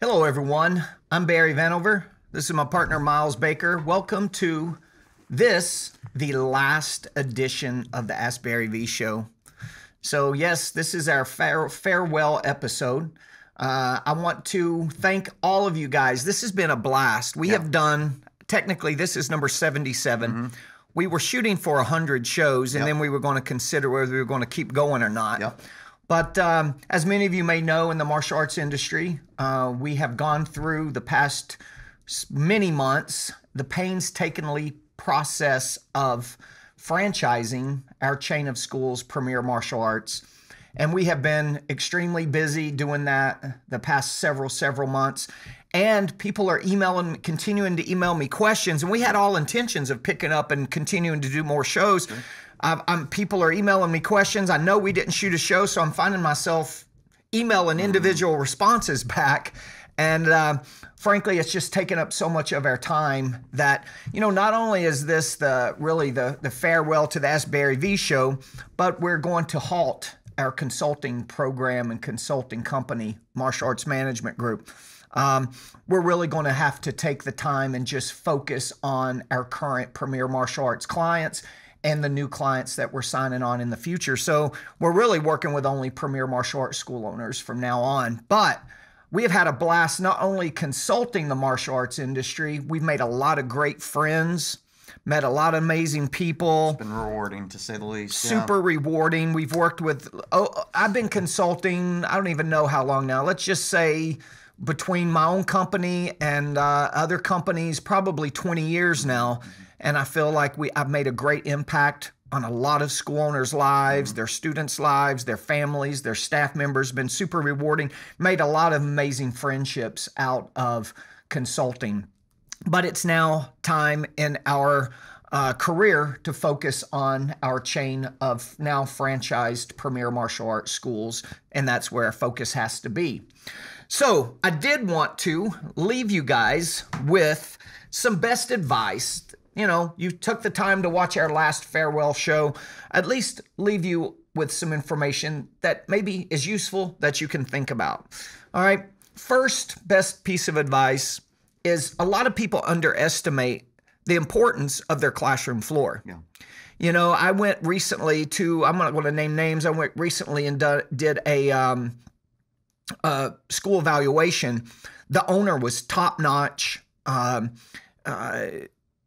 Hello, everyone. I'm Barry Vanover. This is my partner, Miles Baker. Welcome to the last edition of the Ask Barry V Show. So, yes, this is our farewell episode. I want to thank all of you guys. This has been a blast. We have done, technically, this is number 77. Mm-hmm. We were shooting for 100 shows, and then we were going to consider whether we were going to keep going or not. But as many of you may know, in the martial arts industry, we have gone through the past many months the painstakingly process of franchising our chain of schools, Premier Martial Arts. And we have been extremely busy doing that the past several months. And people are continuing to email me questions. And we had all intentions of picking up and continuing to do more shows. People are emailing me questions. I know we didn't shoot a show, so I'm finding myself emailing individual responses back. And frankly, it's just taken up so much of our time that, not only is this the farewell to the Ask Barry V show, but we're going to halt our consulting program and consulting company, Martial Arts Management Group. We're really going to have to take the time and just focus on our current Premier Martial Arts clients and the new clients that we're signing on in the future. So we're really working with only Premier Martial Arts school owners from now on. But we have had a blast not only consulting the martial arts industry, we've made a lot of great friends, met a lot of amazing people. It's been rewarding, to say the least. Super rewarding. We've worked with, I've been consulting, I don't even know how long now. Let's just say between my own company and other companies, probably 20 years now. And I feel like I've made a great impact on a lot of school owners' lives, their students' lives, their families, their staff members. Been super rewarding. Made a lot of amazing friendships out of consulting. But it's now time in our career to focus on our chain of now franchised Premier Martial Arts schools, and that's where our focus has to be. So I did want to leave you guys with some best advice. You took the time to watch our last farewell show. At least leave you with some information that maybe is useful that you can think about. All right. First best piece of advice is a lot of people underestimate the importance of their classroom floor. I went recently I'm not going to name names. I went recently and did a school evaluation. The owner was top-notch,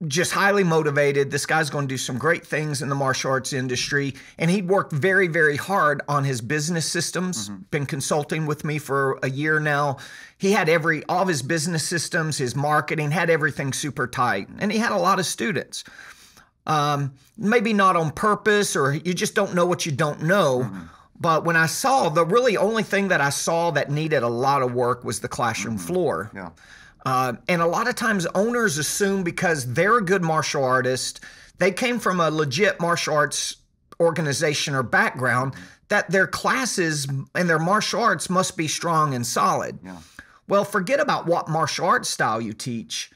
just highly motivated. This guy's going to do some great things in the martial arts industry. And he'd worked very, very hard on his business systems, been consulting with me for a year now. He had all of his business systems, his marketing, had everything super tight. And he had a lot of students. Maybe not on purpose, or you just don't know what you don't know. But when I saw, the really only thing that I saw that needed a lot of work was the classroom floor. And a lot of times owners assume because they're a good martial artist, they came from a legit martial arts organization or background, that their classes and their martial arts must be strong and solid. Well, forget about what martial arts style you teach.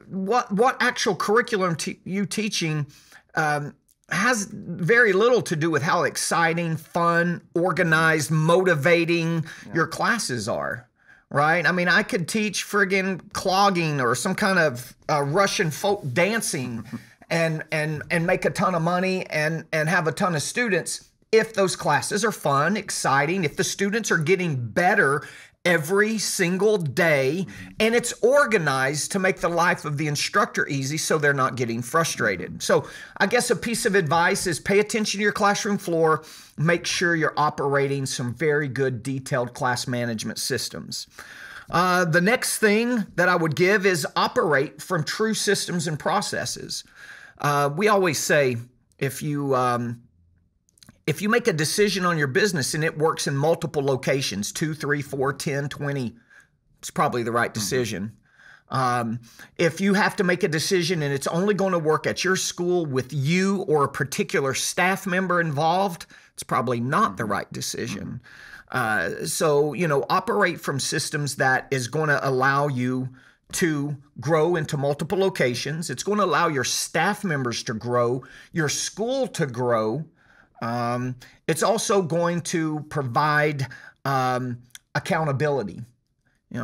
What actual curriculum you teaching has very little to do with how exciting, fun, organized, motivating your classes are. Right? I mean, I could teach friggin' clogging or some kind of Russian folk dancing and make a ton of money and have a ton of students if those classes are fun, exciting, if the students are getting better every single day and it's organized to make the life of the instructor easy so they're not getting frustrated. So I guess a piece of advice is pay attention to your classroom floor. Make sure you're operating some very good detailed class management systems. The next thing that I would give is operate from true systems and processes. We always say if you make a decision on your business and it works in multiple locations, 2, 3, 4, 10, 20, it's probably the right decision. If you have to make a decision and it's only going to work at your school with you or a particular staff member involved, it's probably not the right decision. So, operate from systems that is going to allow you to grow into multiple locations. It's going to allow your staff members to grow, your school to grow. It's also going to provide accountability.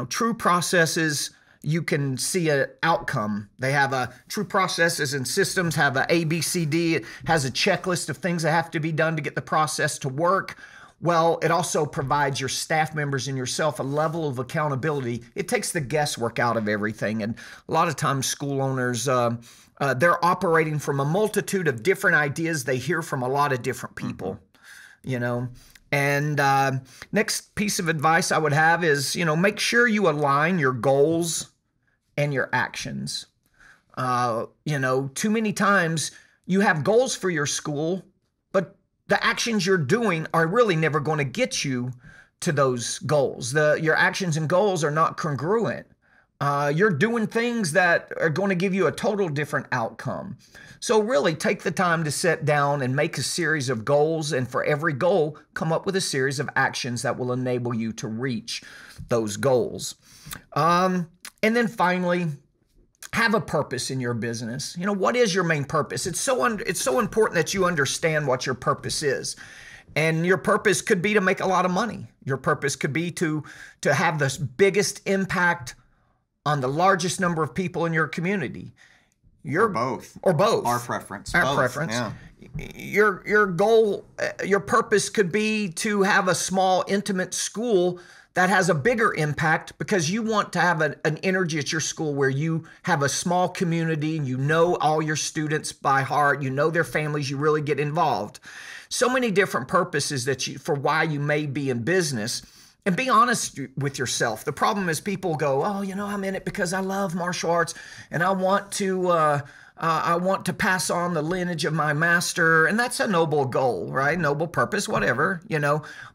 True processes, you can see an outcome. They have true processes and systems have a ABCD. It has a checklist of things that have to be done to get the process to work. Well, it also provides your staff members and yourself a level of accountability. It takes the guesswork out of everything. And a lot of times school owners, they're operating from a multitude of different ideas. They hear from a lot of different people, And next piece of advice I would have is, make sure you align your goals and your actions. Too many times you have goals for your school, but the actions you're doing are really never going to get you to those goals. Your actions and goals are not congruent. You're doing things that are going to give you a total different outcome. So really take the time to sit down and make a series of goals, and for every goal, come up with a series of actions that will enable you to reach those goals. And then finally, have a purpose in your business. What is your main purpose? It's so important that you understand what your purpose is. And your purpose could be to make a lot of money. Your purpose could be to have the biggest impact on the largest number of people in your community. Or both. Our preference. Yeah. Your goal, your purpose could be to have a small, intimate school that has a bigger impact because you want to have an energy at your school where you have a small community and you know all your students by heart, you know their families, you really get involved. So many different purposes for why you may be in business. And be honest with yourself. The problem is people go, I'm in it because I love martial arts and I want to pass on the lineage of my master. And that's a noble goal, right? Noble purpose, whatever,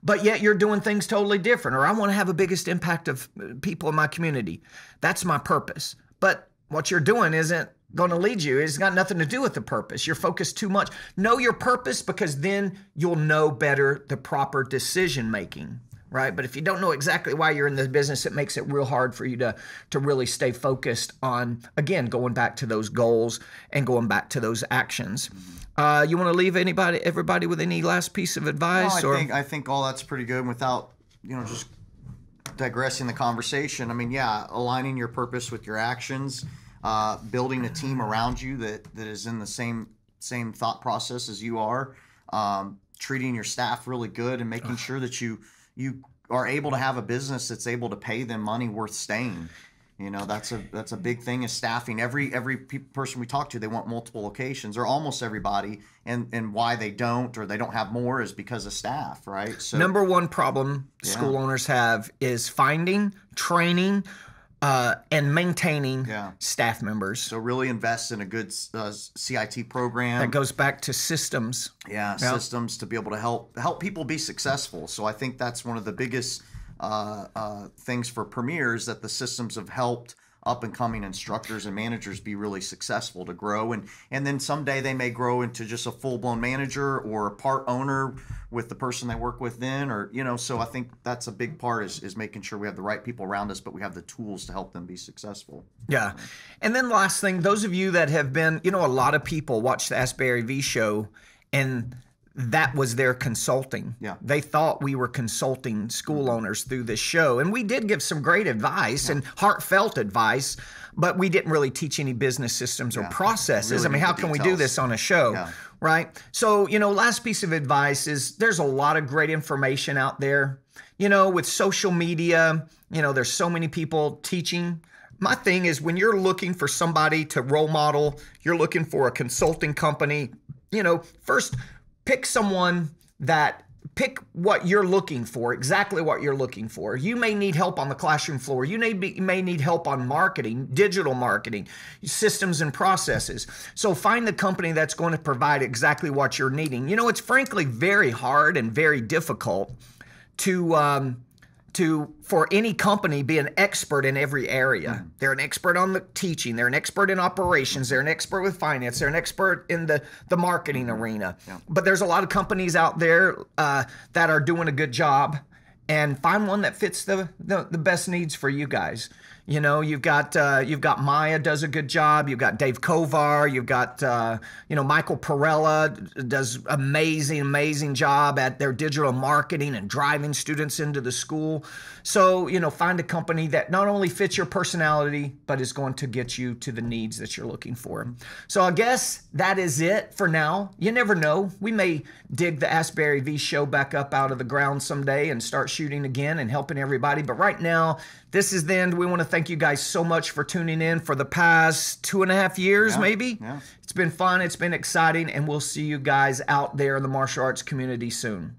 but yet you're doing things totally different. Or I want to have the biggest impact of people in my community. That's my purpose. But what you're doing isn't going to lead you. It's got nothing to do with the purpose. You're focused too much. Know your purpose because then you'll know better the proper decision making. Right? But if you don't know exactly why you're in the business, it makes it real hard for you to really stay focused on, again, going back to those goals and going back to those actions. You want to leave everybody with any last piece of advice? I think all that's pretty good. Without, just digressing the conversation. Aligning your purpose with your actions, building a team around you that is in the same thought process as you are, treating your staff really good and making sure that you are able to have a business that's able to pay them money worth staying. That's a big thing is staffing. Every person we talk to, they want multiple locations, or almost everybody. And why they don't, or they don't have more, is because of staff, right? So number one problem school owners have is finding, training, and maintaining staff members. So really invest in a good CIT program. That goes back to systems. Systems to be able to help people be successful. So I think that's one of the biggest things for Premier's, that the systems have helped up and coming instructors and managers be really successful to grow, and then someday they may grow into just a full-blown manager or a part owner with the person they work with then, or so I think that's a big part is making sure we have the right people around us, but we have the tools to help them be successful. Yeah. And then last thing, those of you that have been, a lot of people watch the Ask Barry V show, and that was their consulting. Yeah. They thought we were consulting school owners through this show. And we did give some great advice and heartfelt advice, but we didn't really teach any business systems or processes. Really how can we do this on a show? Yeah. Right? So, last piece of advice is there's a lot of great information out there. With social media, there's so many people teaching. My thing is, when you're looking for somebody to role model, you're looking for a consulting company, first pick what you're looking for, exactly what you're looking for. You may need help on the classroom floor. You may need help on marketing, digital marketing, systems and processes. So find the company that's going to provide exactly what you're needing. It's frankly very hard and very difficult for any company be an expert in every area. They're an expert on the teaching. They're an expert in operations. They're an expert with finance. They're an expert in the marketing arena. But there's a lot of companies out there that are doing a good job, and find one that fits the best needs for you guys. You know, you've got Maya does a good job. You've got Dave Kovar. You've got Michael Perella does amazing job at their digital marketing and driving students into the school. So, find a company that not only fits your personality, but is going to get you to the needs that you're looking for. So I guess that is it for now. You never know. We may dig the Ask Barry V show back up out of the ground someday and start shooting again and helping everybody. But right now, this is the end. We want to thank you guys so much for tuning in for the past 2.5 years, maybe. Yeah. It's been fun. It's been exciting. And we'll see you guys out there in the martial arts community soon.